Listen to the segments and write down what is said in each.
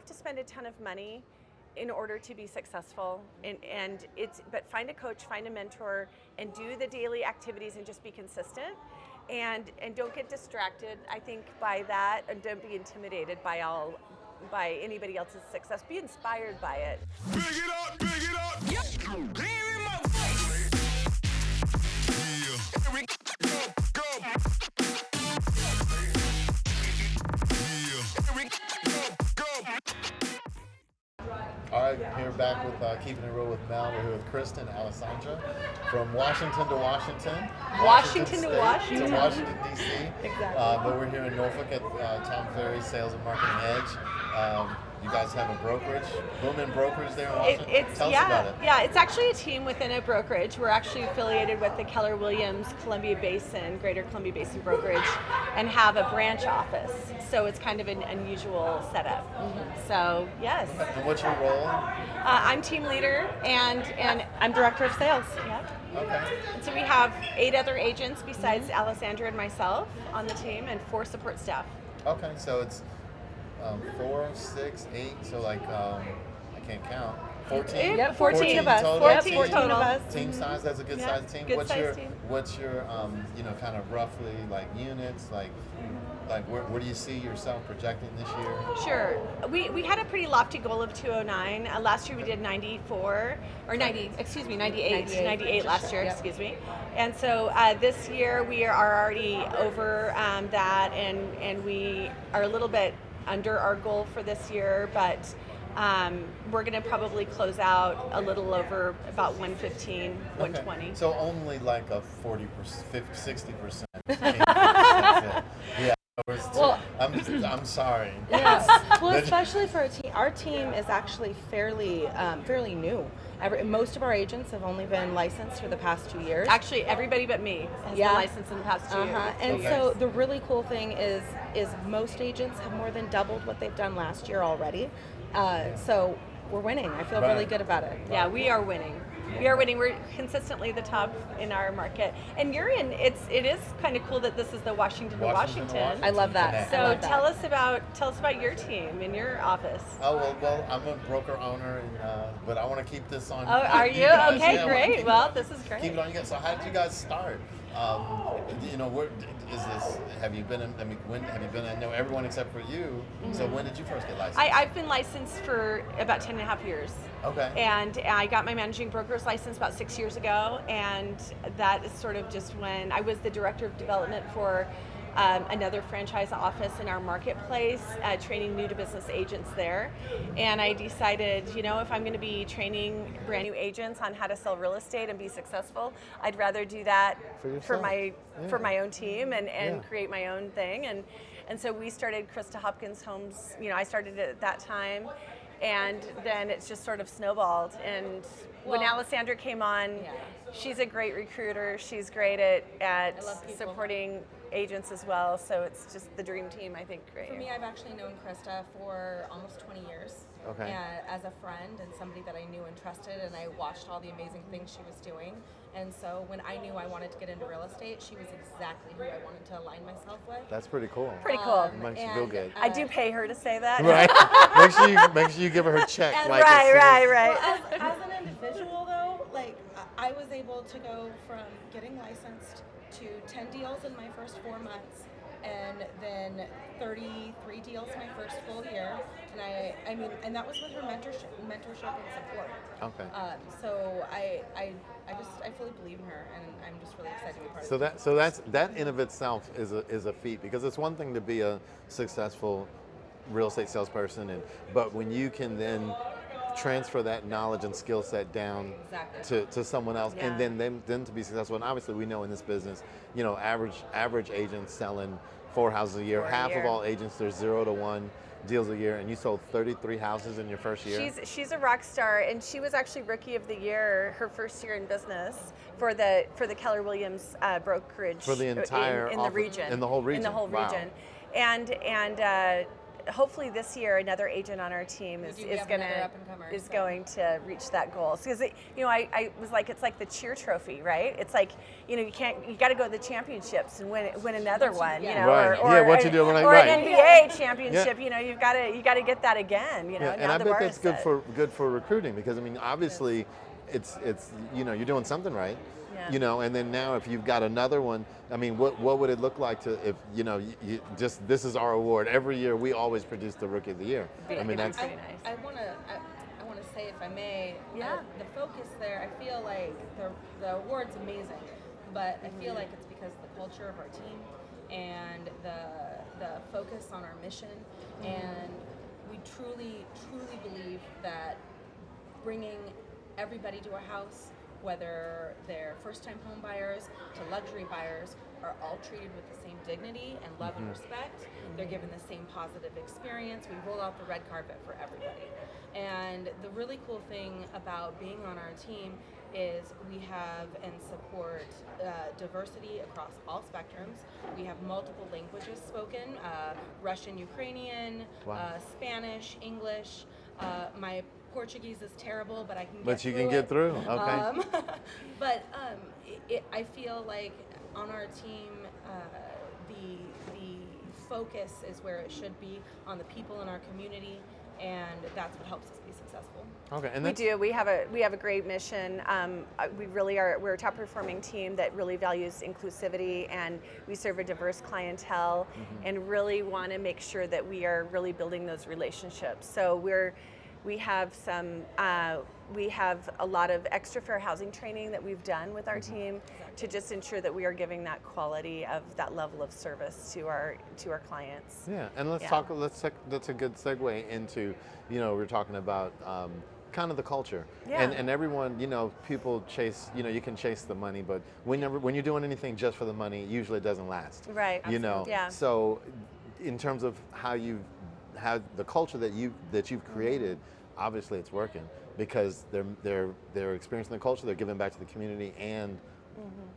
to spend a ton of money in order to be successful, but find a coach, find a mentor, and do the daily activities and just be consistent, and don't get distracted, I think, by that, and don't be intimidated by anybody else's success. Be inspired by it. Big it up, big it up. Yeah. All right, here back with Keeping It Real with Mel. We're here with Krista and Alessandra from Washington to Washington. Washington to State Washington. To Washington, D.C. Exactly. But we're here in Norfolk at Tom Ferry's Sales and Marketing Edge. You guys have a brokerage, Booming Brokerage there in Washington? Tell us about it. Yeah, it's actually a team within a brokerage. We're actually affiliated with the Keller Williams Columbia Basin, Greater Columbia Basin Brokerage, and have a branch office. So it's kind of an unusual setup. So, yes. And what's your role? I'm team leader and I'm director of sales. Yep. Okay. And so we have 8 other agents besides Alessandra and myself on the team, and 4 support staff. Okay, so it's 4, 6, 8, so like, I can't count. 14? Yep, 14 of us. Total? 14 total of us. Team size, that's a good size team. Good What's size your team. What's your kind of roughly like units, like where do you see yourself projecting this year? Sure. We had a pretty lofty goal of 209. Last year we did 98 last year, excuse me. And so this year we are already over that, and we are a little bit under our goal for this year, but we're going to probably close out a little over about 115, 120. So only like a 40%, 60%. Yeah. Well, I'm sorry. Yes. Well, especially for a team. Our team is actually fairly new. Most of our agents have only been licensed for the past 2 years. Actually, everybody but me has been licensed in the past 2 years. And so the really cool thing is most agents have more than doubled what they've done last year already. So we're winning. I feel really good about it. Yeah, we are winning. We are winning. We're consistently the top in our market. And you're in. It is kind of cool that this is the Washington to Washington. I love that. So tell us about your team and your office. Oh well, I'm a broker owner, but I want to keep this on. Oh, are you? Guys. Okay, yeah, great. Well, this is great. Keep it on you guys. So how did you guys start? Where is this? Have you been in? I mean, when have you been? I know everyone except for you. Mm-hmm. So when did you first get licensed? I've been licensed for about 10 and a half years. Okay. And I got my managing broker's license about 6 years ago, and that is sort of just when I was the director of development for another franchise office in our marketplace, training new to business agents there. And I decided, if I'm going to be training brand new agents on how to sell real estate and be successful, I'd rather do that for my own team and create my own thing. And so we started Krista Hopkins Homes. I started it at that time. And then it's just sort of snowballed. And when Alessandra came on, she's a great recruiter. She's great at supporting agents as well. So it's just the dream team, I think. Great. For me, I've actually known Krista for almost 20 years. Okay. As a friend and somebody that I knew and trusted, and I watched all the amazing things she was doing. And so when I knew I wanted to get into real estate, she was exactly who I wanted to align myself with. That's pretty cool. Pretty cool. Makes you feel good. I do pay her to say that. Right. make sure you give her her check. Right. Well, as an individual, though, I was able to go from getting licensed to 10 deals in my first 4 months, and then 33 deals my first full year. And that was with her mentorship and support. Okay. So I fully believe in her, and I'm just really excited to be part of it. So that in of itself is a feat, because it's one thing to be a successful real estate salesperson, but when you can then transfer that knowledge and skill set down to someone else, and then them to be successful. And obviously, we know in this business, average agents selling 4 houses a year. Half of all agents, there's 0 to 1 deals a year, and you sold 33 houses in your first year. She's a rock star, and she was actually Rookie of the Year her first year in business for the Keller Williams brokerage for the entire in the region, in the whole region. And hopefully this year another agent on our team is We have going another to up-and-comer, is so. going to reach that goal. Because I was like, it's like the cheer trophy, right? It's like, you got to go to the championships and win another one, yeah. Right. or Yeah, what you do, like, or right. an NBA championship. You got to get that again. Yeah, Now and I the bet bar that's is good set. for recruiting, because I mean, obviously, it's you're doing something right. Yeah. And then now if you've got another one, I mean, what would it look like to if you just, this is our award every year, we always produce the Rookie of the Year. I mean, that's pretty nice. I want to say, if I may, Yeah. the focus there, I feel like the award's amazing, but I feel like it's because of the culture of our team and the focus on our mission, and we truly believe that bringing everybody to a house, whether they're first-time home buyers to luxury buyers, are all treated with the same dignity and love and respect. They're given the same positive experience. We roll out the red carpet for everybody. And the really cool thing about being on our team is we have and support diversity across all spectrums. We have multiple languages spoken, Russian, Ukrainian, Wow. Spanish, English. My Portuguese is terrible, but I can get but you through can get it. through. Okay. But I feel like on our team, the focus is where it should be, on the people in our community, and that's what helps us be successful. Okay. And We that's, do. We have a great mission. We really are. We're a top performing team that really values inclusivity, and we serve a diverse clientele, and really want to make sure that we are really building those relationships. So we have a lot of extra fair housing training that we've done with our team to just ensure that we are giving that quality of that level of service to our clients. Yeah, and let's Yeah. talk. That's a good segue into, we're talking about kind of the culture, Yeah. and everyone, people chase. You can chase the money, but when you're doing anything just for the money, usually it doesn't last. Right. Yeah. So, in terms of how the culture that you've created, obviously it's working, because they're experiencing the culture, they're giving back to the community, and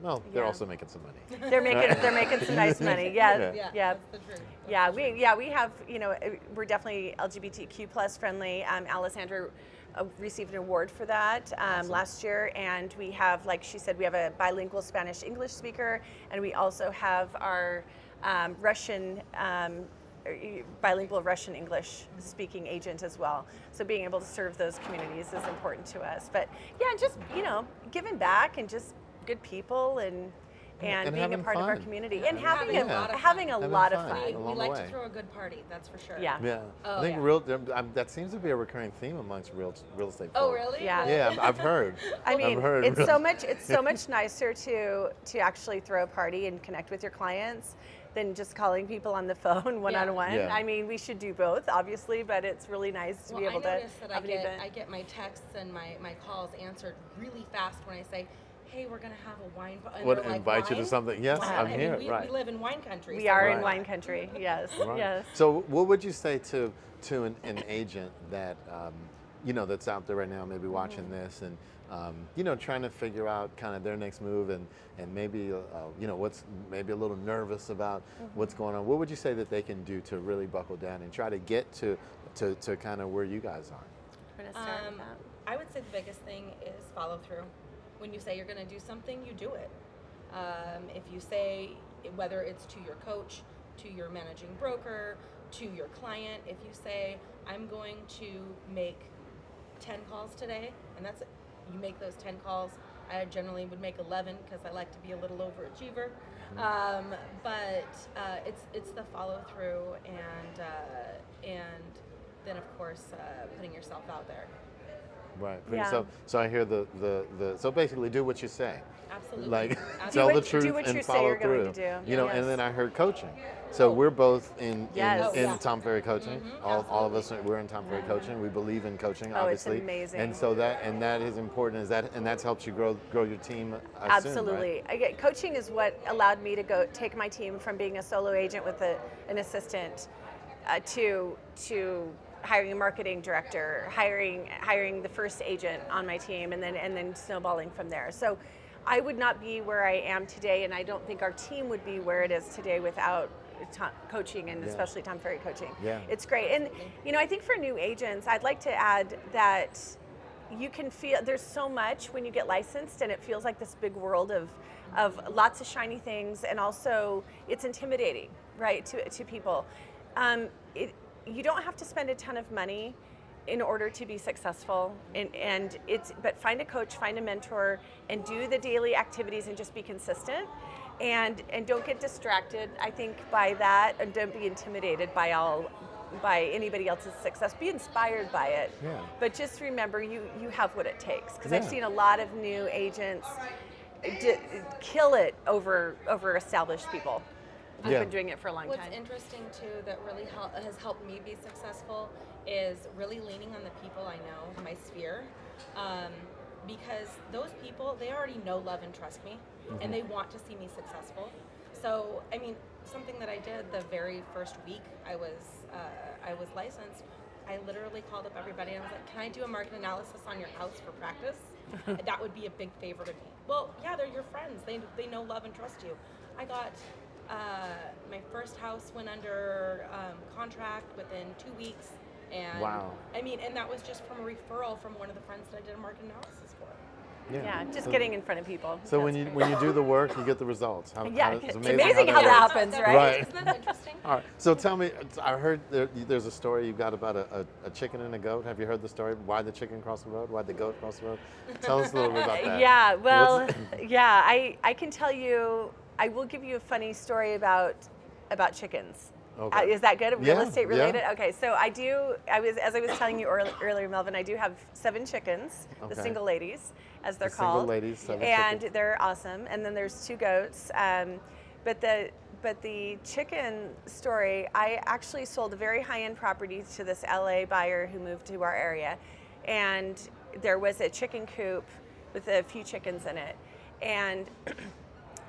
well, they're Yeah. also making some money. They're making some nice money. Yeah. Yeah. Yeah. That's the truth. Yeah, we have, we're definitely LGBTQ plus friendly. Alessandra received an award for that last year, and we have, like she said, we have a bilingual Spanish English speaker, and we also have our Russian bilingual Russian English speaking agent as well. So being able to serve those communities is important to us. But yeah, just giving back, and just good people, and And being a having part of our fun. community, and Having having a lot of fun. having a Having lot of fun. fun. We along like the to way. throw a good party, that's for sure. Yeah. Yeah, Oh, I think yeah. that seems to be a recurring theme amongst real estate. Oh, folk. really? Yeah. Yeah, I've heard. I mean, I've heard it's real- so much nicer to actually throw a party and connect with your clients than just calling people on the phone one on one. Yeah. I mean, we should do both, obviously, but it's really nice to Well, be able I to notice that have an event. I get my texts and my calls answered really fast when I say, hey, we're going to have a wine. And Would they're like, invite you to "Wine?" something. Yes, Wine? I'm I mean, here. we Right. live in wine country. We so are Right. in wine country. Yes. Right. Yes. So, what would you say to an agent that that's out there right now, maybe watching this, and trying to figure out kind of their next move, and maybe what's maybe a little nervous about what's going on? What would you say that they can do to really buckle down and try to get to kind of where you guys are? We're gonna start with that. I would say the biggest thing is follow through. When you say you're going to do something, you do it. If you say, whether it's to your coach, to your managing broker, to your client, if you say, I'm going to make 10 calls today, and that's it. You make those 10 calls. I generally would make 11 because I like to be a little overachiever. But it's the follow through, and then of course putting yourself out there. Right. Yeah. So I hear the so basically do what you say. Absolutely. Like Absolutely. tell the what- truth do what and you say follow you're going through. to do. And Yes. then I heard coaching. So we're both in Yes. Tom Ferry coaching. All of us we're in Tom Ferry Mm-hmm. coaching. We believe in coaching, Oh, it's obviously. amazing. And so that is important. And that's helped you grow your team. I assume, Absolutely. right? Coaching is what allowed me to go take my team from being a solo agent with an assistant to hiring a marketing director, hiring the first agent on my team, and then snowballing from there. So I would not be where I am today, and I don't think our team would be where it is today without coaching and Yeah. especially Tom Ferry coaching. Yeah. It's great. And, I think for new agents, I'd like to add that you can feel there's so much when you get licensed, and it feels like this big world of lots of shiny things, and also it's intimidating, right, to people. You don't have to spend a ton of money in order to be successful, but find a coach, find a mentor, and do the daily activities and just be consistent, and don't get distracted, I think, by that, and don't be intimidated by anybody else's success. Be inspired by it, Yeah. but just remember you have what it takes, because I've Yeah. seen a lot of new agents kill it over established people who've Yeah. been doing it for a long What's time. interesting too that really has helped me be successful is really leaning on the people I know, my sphere, because those people, they already know, love, and trust me, and they want to see me successful. So, I mean, something that I did the very first week I was licensed, I literally called up everybody and I was like, "Can I do a market analysis on your house for practice? That would be a big favor to me." Well, yeah, they're your friends. They know, love, and trust you. I got my first house went under contract within 2 weeks, and Wow. I mean, and that was just from a referral from one of the friends that I did a market analysis for. Yeah, just So- getting in front of people. So when That's you great. when you do the work, you get the results. Yeah, it's it's amazing how that works. happens, right? Right. Isn't that interesting? All right. So tell me, I heard there's a story you've got about a chicken and a goat. Have you heard the story? Why the chicken crossed the road? Why the goat crossed the road? Tell us a little bit about that. Yeah, well, What's- yeah, I can tell you, I will give you a funny story about chickens. Okay. Is that good? Real Yeah, estate yeah. related? Okay, so as I was telling you earlier, Melvin, I do have 7 chickens, the Okay. single ladies, as they're The single called. ladies, 7 and chickens. they're awesome. And then there's 2 goats. But the chicken story, I actually sold a very high-end property to this LA buyer who moved to our area, and there was a chicken coop with a few chickens in it, and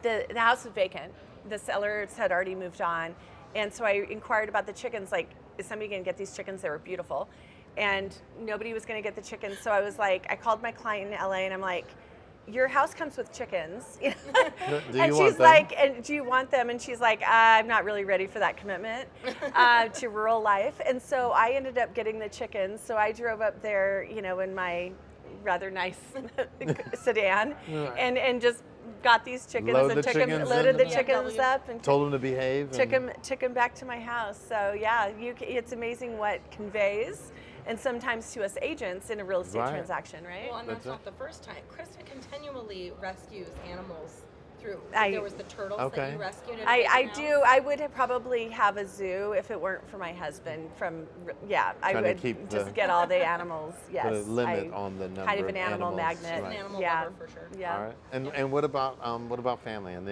the house was vacant. The sellers had already moved on, and so I inquired about the chickens, like, is somebody going to get these chickens? They were beautiful, and nobody was going to get the chickens. So I was like, I called my client in LA, and I'm like, your house comes with chickens. Do And you she's want them? like, and do you want them? And she's like, I'm not really ready for that commitment to rural life. And so I ended up getting the chickens. So I drove up there, in my rather nice sedan, Right. and just got these chickens Load and the chickens loaded the in. chickens up and Told them to behave. took and- them back to my house. So yeah, it's amazing what conveys, and sometimes to us agents in a real estate Right. transaction, right? Well, and That's that's it. not the first time. Krista continually rescues animals through. I- There was the turtles Okay. that you rescued. At a I vacant do. house. I would probably have a zoo if it weren't for my husband. I Trying to would keep just the- get all the animals. Yes, Put a limit I- on the number kind of of an animal animals. magnet. An animal yeah, lover for sure. yeah. All right. And what about family? And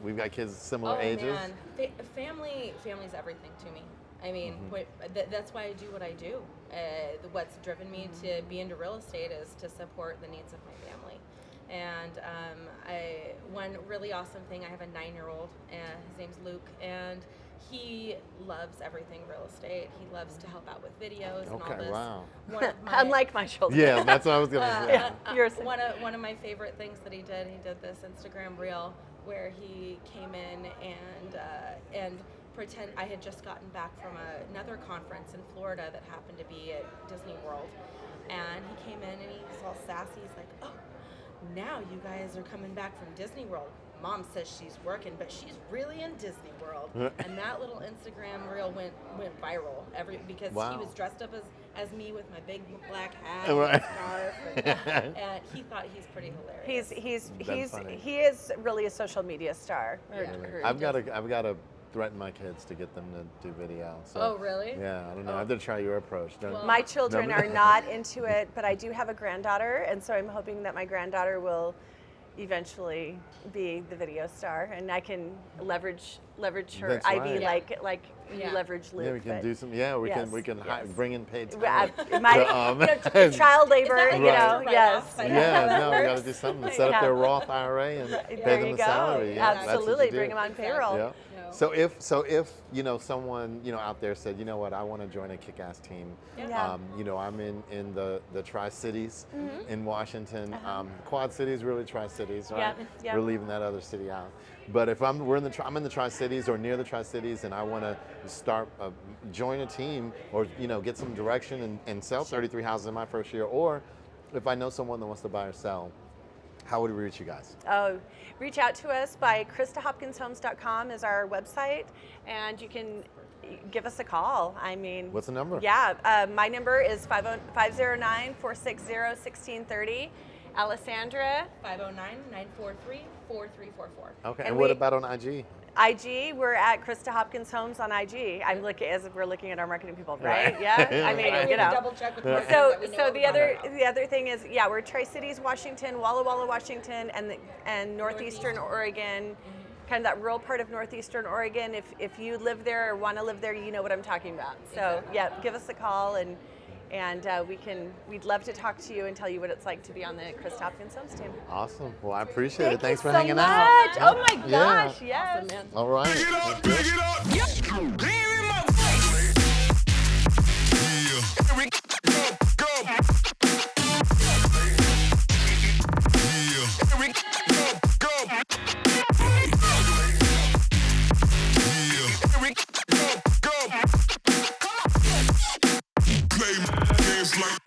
we've got kids similar ages. Man, family's everything to me. I mean, that's why I do what I do. What's driven me to be into real estate is to support the needs of my family. And one really awesome thing, I have a 9-year-old, and his name's Luke, and he loves everything real estate. He loves to help out with videos and all Okay, this. wow. One of my- Unlike my children. Yeah, that's what I was gonna say. Yours. one of my favorite things that he did this Instagram reel where he came in and pretend I had just gotten back from another conference in Florida that happened to be at Disney World, and he came in and he's all sassy. He's like, "Oh, now you guys are coming back from Disney World. Mom says she's working, but she's really in Disney World." And that little Instagram reel went viral because Wow. he was dressed up as me with my big black hat Right. and scarf, and he thought he's pretty hilarious. He's funny. he is really a social media star. I've got to threaten my kids to get them to do video. So, Oh, really? Yeah, I don't know. Oh. I have to try your approach. Don't- My children No. are not into it, but I do have a granddaughter, and so I'm hoping that my granddaughter will eventually be the video star, and I can leverage her That's Ivy right. like Yeah. you leverage Luke. Yeah, we can but- do some. Yeah, we Yes, can yes. bring in paid I- talent. my child labor, Is that you like know, extra yes. write-offs? I don't know how Yeah, that no, we got works. to do something. Set up Yeah. their Roth IRA and pay There them you the go. salary. Yeah, that's what Absolutely, you do. bring them on payroll. Yeah. No. So if someone out there said, you know what, I want to join a kick-ass team. Yeah. I'm in the Tri-Cities in Washington. Quad Cities, really Tri-Cities, right? Yeah. We're leaving that other city out. But if I'm in the Tri-Cities or near the Tri-Cities, and I want to start join a team or get some direction and sell 33 houses in my first year, or if I know someone that wants to buy or sell, how would we reach you guys? Oh, reach out to us by KristaHopkinsHomes.com is our website, and you can give us a call. I mean, What's the number? Yeah, my number is 509-460-1630. Alessandra. 509-943-4344. Okay, And and what we- about on IG? IG, we're at Krista Hopkins Homes on IG. I'm looking as if we're looking at our marketing people, right? Right. Yeah. I We mean, have you to know. double check with marketing So, that we know so what the we're other thing is, yeah, we're Tri-Cities, Washington, Walla Walla, Washington, and northeastern Oregon, kind of that rural part of northeastern Oregon. If you live there or want to live there, you know what I'm talking about. So yeah, give us a call and we'd love to talk to you and tell you what it's like to be on the Krista Hopkins Homes team. Awesome. Well, I appreciate it. Thanks you for so hanging much. out. Oh my Yeah. gosh, yes. Awesome, man. All right. Pick it up, pick it up. Lean in my face. Yeah. Here we go, go. Yeah. Here we go, go. Yeah. Here we go, go. Play my games like